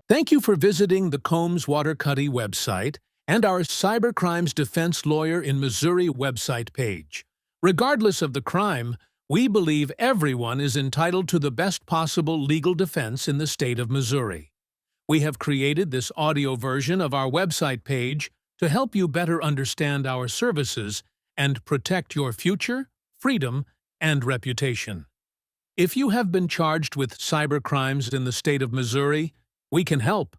Thank you for visiting the Combs Waterkotte website and our Cybercrimes Defense Lawyer in Missouri website page. Regardless of the crime, we believe everyone is entitled to the best possible legal defense in the state of Missouri. We have created this audio version of our website page to help you better understand our services and protect your future, freedom, and reputation. If you have been charged with cybercrimes in the state of Missouri, we can help.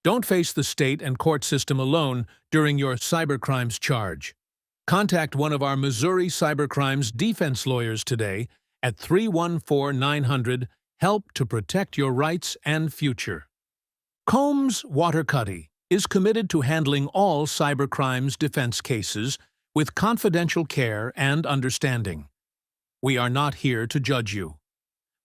Don't face the state and court system alone during your cybercrimes charge. Contact one of our Missouri cybercrimes defense lawyers today at 314-900-HELP to protect your rights and future. Combs Waterkotte is committed to handling all cybercrimes defense cases with confidential care and understanding. We are not here to judge you.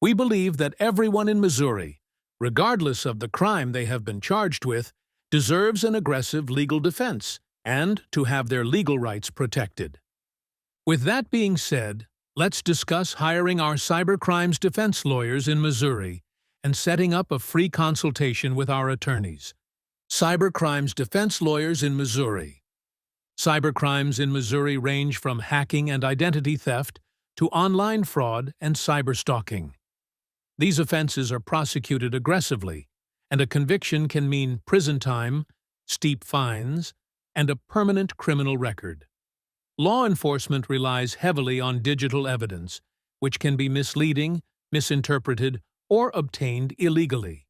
We believe that everyone in Missouri, regardless of the crime they have been charged with, deserves an aggressive legal defense and to have their legal rights protected. With that being said, let's discuss hiring our cybercrimes defense lawyers in Missouri and setting up a free consultation with our attorneys. Cybercrimes defense lawyers in Missouri. Cybercrimes in Missouri range from hacking and identity theft to online fraud and cyberstalking. These offenses are prosecuted aggressively, and a conviction can mean prison time, steep fines, and a permanent criminal record. Law enforcement relies heavily on digital evidence, which can be misleading, misinterpreted, or obtained illegally.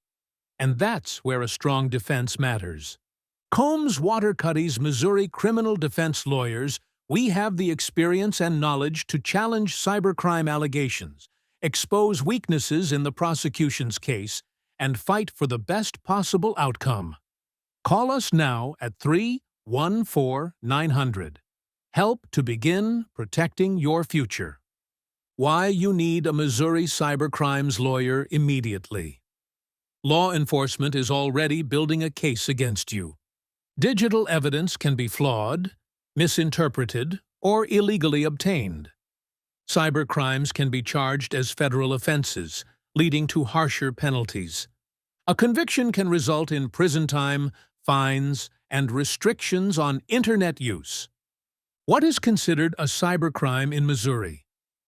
And that's where a strong defense matters. Combs Waterkotte's Missouri criminal defense lawyers, we have the experience and knowledge to challenge cybercrime allegations, expose weaknesses in the prosecution's case, and fight for the best possible outcome. Call us now at 314-900. Help to begin protecting your future. Why you need a Missouri cybercrimes lawyer immediately. Law enforcement is already building a case against you. Digital evidence can be flawed, misinterpreted, or illegally obtained. Cybercrimes can be charged as federal offenses, leading to harsher penalties. A conviction can result in prison time, fines, and restrictions on Internet use. What is considered a cybercrime in Missouri?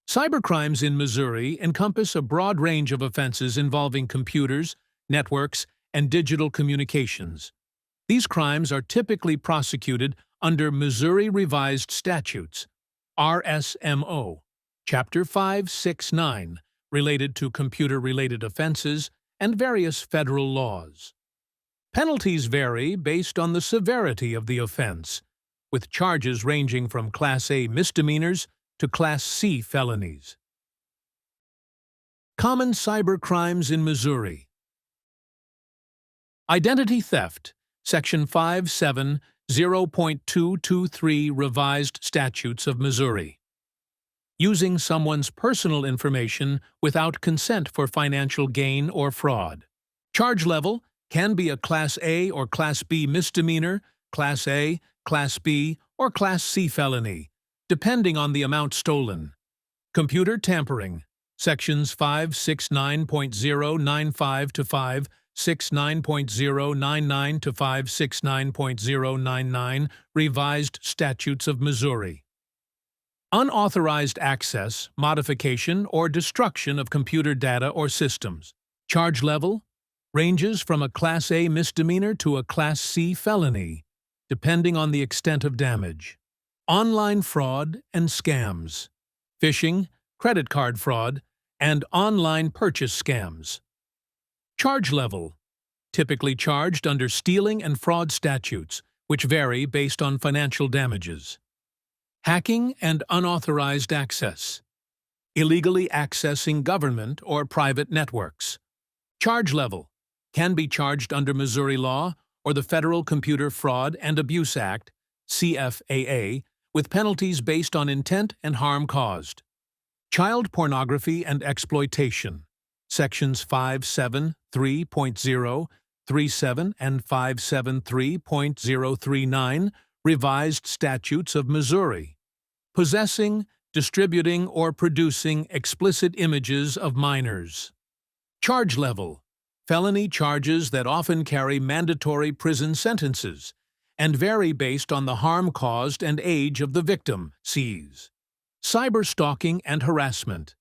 Cybercrimes in Missouri encompass a broad range of offenses involving computers, networks, and digital communications. These crimes are typically prosecuted under Missouri Revised Statutes, RSMO, Chapter 569, related to computer-related offenses, and various federal laws. Penalties vary based on the severity of the offense, with charges ranging from Class A misdemeanors to Class C felonies. Common cybercrimes in Missouri. Identity theft, Section 570.223 Revised Statutes of Missouri. Using someone's personal information without consent for financial gain or fraud. Charge level can be a Class A or Class B misdemeanor, Class A, Class B, or Class C felony, depending on the amount stolen. Computer tampering, Sections 569.095 to 569.099 to 569.099 Revised Statutes of Missouri. Unauthorized access, modification, or destruction of computer data or systems. Charge level ranges from a Class A misdemeanor to a Class C felony, depending on the extent of damage. Online fraud and scams, phishing, credit card fraud, and online purchase scams. Charge level, typically charged under stealing and fraud statutes, which vary based on financial damages. Hacking and unauthorized access, illegally accessing government or private networks. Charge level can be charged under Missouri law or the Federal Computer Fraud and Abuse Act, CFAA, with penalties based on intent and harm caused. Child pornography and exploitation, Sections 573.037 and 573.039 Revised Statutes of Missouri. Possessing, distributing, or producing explicit images of minors. Charge level, felony charges that often carry mandatory prison sentences and vary based on the harm caused and age of the victim. C's. Cyberstalking and harassment.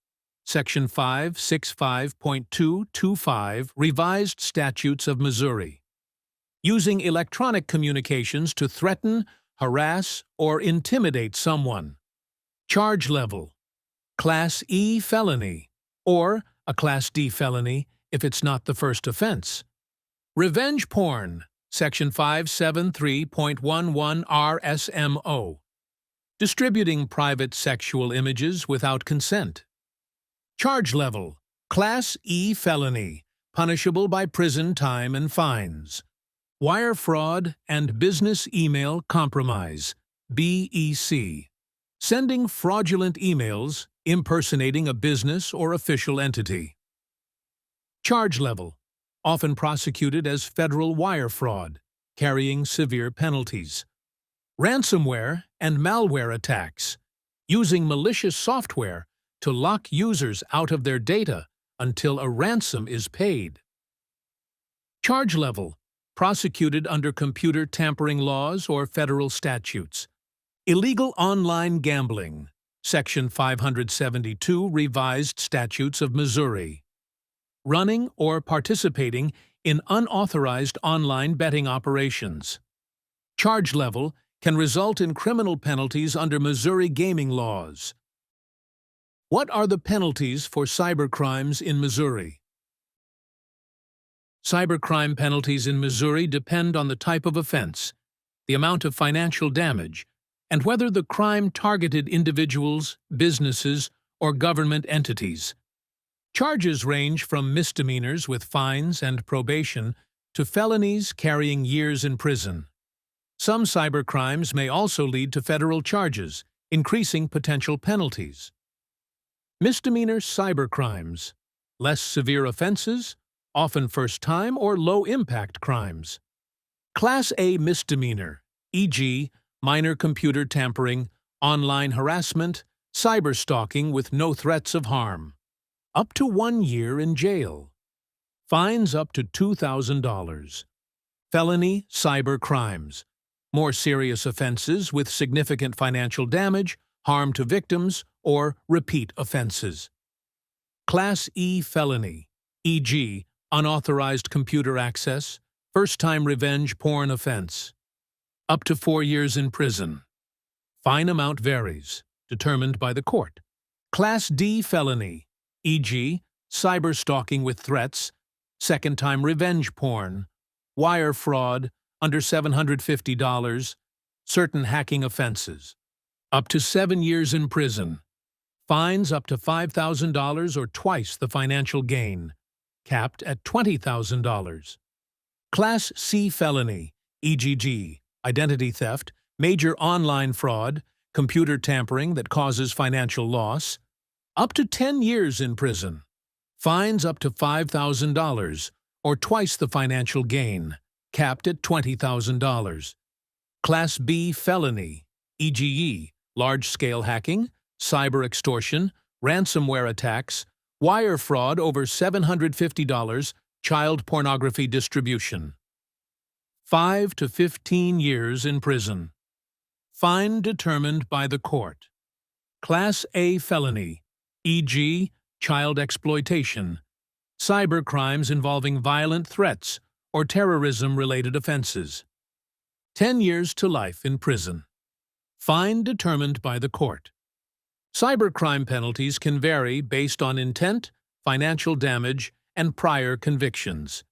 Section 565.225 Revised Statutes of Missouri. Using electronic communications to threaten, harass, or intimidate someone. Charge level: Class E felony, or a Class D felony if it's not the first offense. Revenge porn. Section 573.11 RSMO. Distributing private sexual images without consent. Charge level: Class E felony, punishable by prison time and fines. Wire fraud and business email compromise, BEC. Sending fraudulent emails impersonating a business or official entity. Charge level: often prosecuted as federal wire fraud, carrying severe penalties. Ransomware and malware attacks, using malicious software to lock users out of their data until a ransom is paid. Charge level: prosecuted under computer tampering laws or federal statutes. Illegal online gambling. Section 572 Revised Statutes of Missouri. Running or participating in unauthorized online betting operations. Charge level can result in criminal penalties under Missouri gaming laws. What are the penalties for cybercrimes in Missouri? Cybercrime penalties in Missouri depend on the type of offense, the amount of financial damage, and whether the crime targeted individuals, businesses, or government entities. Charges range from misdemeanors with fines and probation to felonies carrying years in prison. Some cybercrimes may also lead to federal charges, increasing potential penalties. Misdemeanor cybercrimes. Less severe offenses, often first-time or low-impact crimes. Class A misdemeanor, e.g., minor computer tampering, online harassment, cyberstalking with no threats of harm. Up to 1 year in jail. Fines up to $2,000. Felony cybercrimes. More serious offenses with significant financial damage, harm to victims, or repeat offenses. Class E felony, e.g., unauthorized computer access, first-time revenge porn offense. Up to 4 years in prison. Fine amount varies, determined by the court. Class D felony, e.g., cyberstalking with threats, second-time revenge porn, wire fraud, under $750, certain hacking offenses. Up to 7 years in prison. Fines up to $5,000 or twice the financial gain, capped at $20,000. Class C felony, e.g., identity theft, major online fraud, computer tampering that causes financial loss, up to 10 years in prison. Fines up to $5,000 or twice the financial gain, capped at $20,000. Class B felony, e.g., large-scale hacking, cyber extortion, ransomware attacks, wire fraud over $750, child pornography distribution. 5 to 15 years in prison. Fine determined by the court. Class A felony, e.g., child exploitation, cyber crimes involving violent threats or terrorism-related offenses. 10 years to life in prison. Fine determined by the court. Cybercrime penalties can vary based on intent, financial damage, and prior convictions.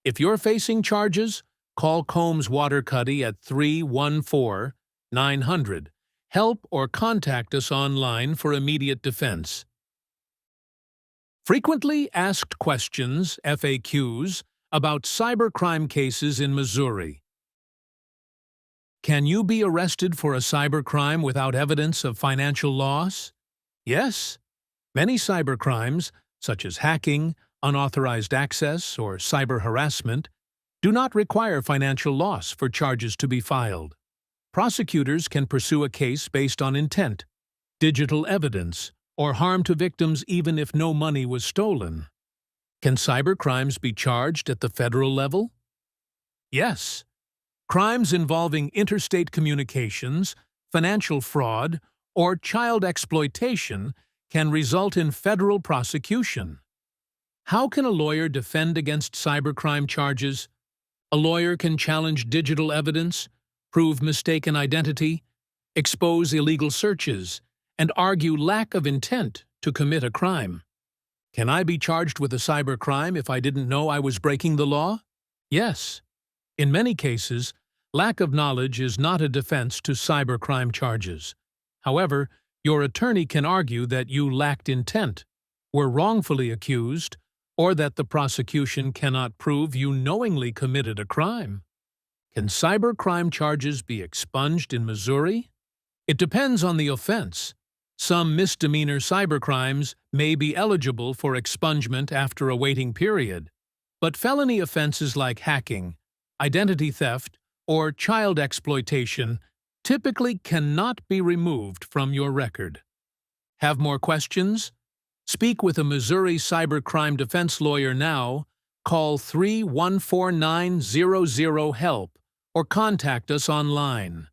If you're facing charges, call Combs Waterkotte at 314-900. Help or contact us online for immediate defense. Frequently Asked Questions, FAQs, about cybercrime cases in Missouri. Can you be arrested for a cybercrime without evidence of financial loss? Yes. Many cybercrimes, such as hacking, unauthorized access, or cyber harassment, do not require financial loss for charges to be filed. Prosecutors can pursue a case based on intent, digital evidence, or harm to victims even if no money was stolen. Can cybercrimes be charged at the federal level? Yes. Crimes involving interstate communications, financial fraud, or child exploitation can result in federal prosecution. How can a lawyer defend against cybercrime charges? A lawyer can challenge digital evidence, prove mistaken identity, expose illegal searches, and argue lack of intent to commit a crime. Can I be charged with a cybercrime if I didn't know I was breaking the law? Yes. In many cases, lack of knowledge is not a defense to cybercrime charges. However, your attorney can argue that you lacked intent, were wrongfully accused, or that the prosecution cannot prove you knowingly committed a crime. Can cybercrime charges be expunged in Missouri? It depends on the offense. Some misdemeanor cybercrimes may be eligible for expungement after a waiting period, but felony offenses like hacking, identity theft, or child exploitation typically cannot be removed from your record. Have more questions? Speak with a Missouri cybercrime defense lawyer now. Call 314-900-HELP or contact us online.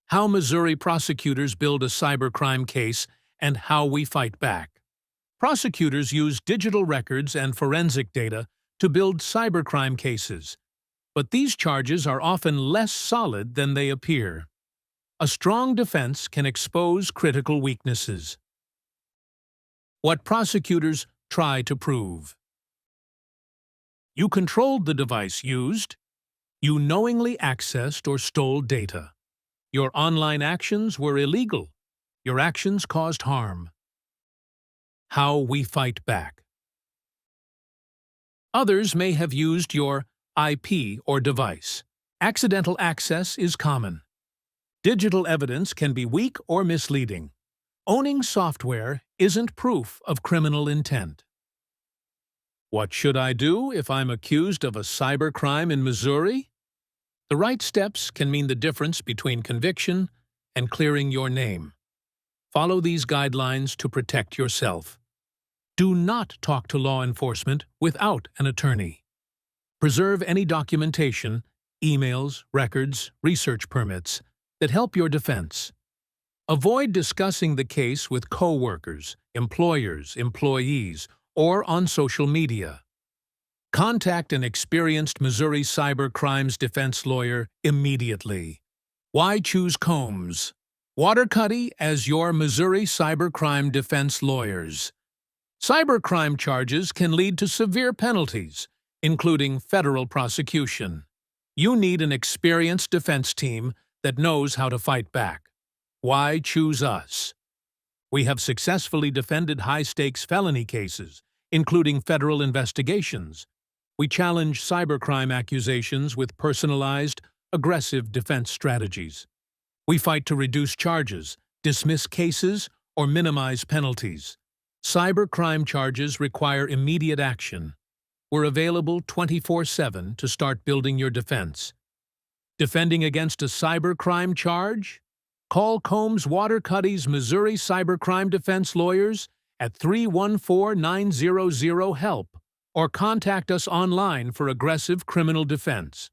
How Missouri prosecutors build a cybercrime case and how we fight back. Prosecutors use digital records and forensic data to build cybercrime cases, but these charges are often less solid than they appear. A strong defense can expose critical weaknesses. What prosecutors try to prove. You controlled the device used. You knowingly accessed or stole data. Your online actions were illegal. Your actions caused harm. How we fight back. Others may have used your IP or device. Accidental access is common. Digital evidence can be weak or misleading. Owning software isn't proof of criminal intent. What should I do if I'm accused of a cybercrime in Missouri? The right steps can mean the difference between conviction and clearing your name. Follow these guidelines to protect yourself. Do not talk to law enforcement without an attorney. Preserve any documentation, emails, records, research permits that help your defense. Avoid discussing the case with coworkers, employers, employees, or on social media. Contact an experienced Missouri cybercrimes defense lawyer immediately. Why choose Combs? Waterkotte as your Missouri cybercrime defense lawyers. Cybercrime charges can lead to severe penalties, including federal prosecution. You need an experienced defense team that knows how to fight back. Why choose us? We have successfully defended high-stakes felony cases, including federal investigations. We challenge cybercrime accusations with personalized, aggressive defense strategies. We fight to reduce charges, dismiss cases, or minimize penalties. Cybercrime charges require immediate action. We're available 24/7 to start building your defense. Defending against a cybercrime charge? Call Combs Waterkotte's Missouri cybercrime defense lawyers at 314-900-HELP or contact us online for aggressive criminal defense.